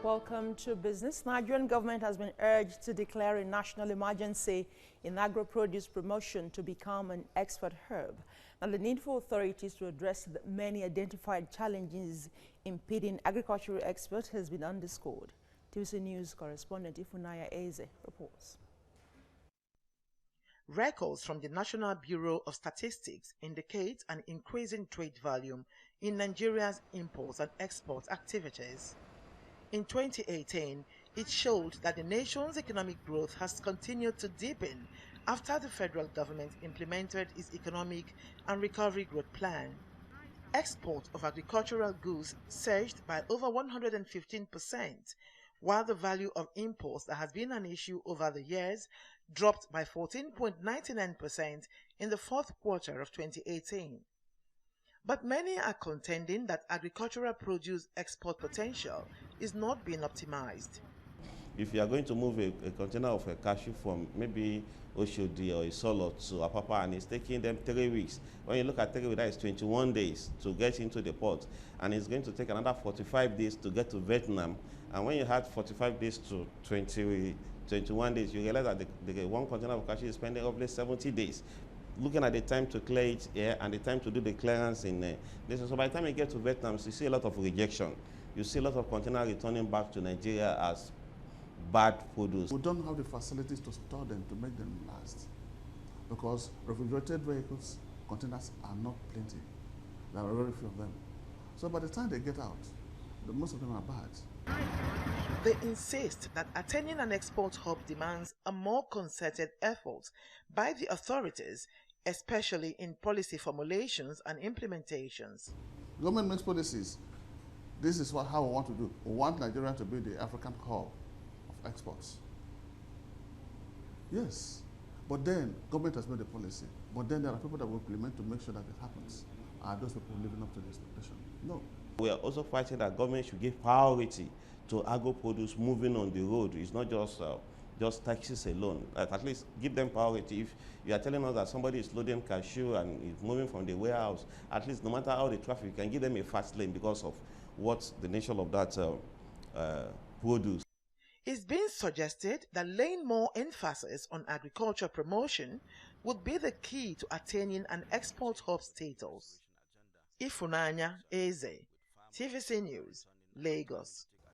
Welcome to Business. Nigerian government has been urged to declare a national emergency in agro-produce promotion to become an export hub. Now, the need for authorities to address the many identified challenges impeding agricultural exports has been underscored. TVC News correspondent Ifunanya Eze reports. Records from the National Bureau of Statistics indicate an increasing trade volume in Nigeria's import and export activities. In 2018, it showed that the nation's economic growth has continued to deepen after the federal government implemented its economic and recovery growth plan. Export of agricultural goods surged by over 115%, while the value of imports that has been an issue over the years dropped by 14.99% in the fourth quarter of 2018. But many are contending that agricultural produce export potential is not being optimized. If you are going to move a container of a cashew from maybe Oshodi or Isolo to Apapa and it's taking them 3 weeks, when you look at 3 weeks, that is 21 days to get into the port, and it's going to take another 45 days to get to Vietnam. And when you had 45 days to 21 days, you realize that the one container of cashew is spending roughly 70 days. Looking at the time to clear it here and the time to do the clearance in this. So by the time you get to Vietnam, you see a lot of rejection. You see a lot of containers returning back to Nigeria as bad produce. We don't have the facilities to store them, to make them last. Because refrigerated vehicles, containers are not plenty. There are very few of them. So by the time they get out, most of them are bad. They insist that attaining an export hub demands a more concerted effort by the authorities, especially in policy formulations and implementations. Government makes policies. This is how we want to do. We want Nigeria to be the African hub of exports. Yes, but then government has made a policy. But then there are people that will implement to make sure that it happens. Are those people living up to the expectation? No. We are also fighting that government should give priority to agro-produce moving on the road. It's not just taxes alone. At least give them priority. If you are telling us that somebody is loading cashew and is moving from the warehouse, at least no matter how the traffic, you can give them a fast lane because of what the nature of that produce. It's been suggested that laying more emphasis on agriculture promotion would be the key to attaining an export hub status. Ifunanya Eze, TVC News, Lagos.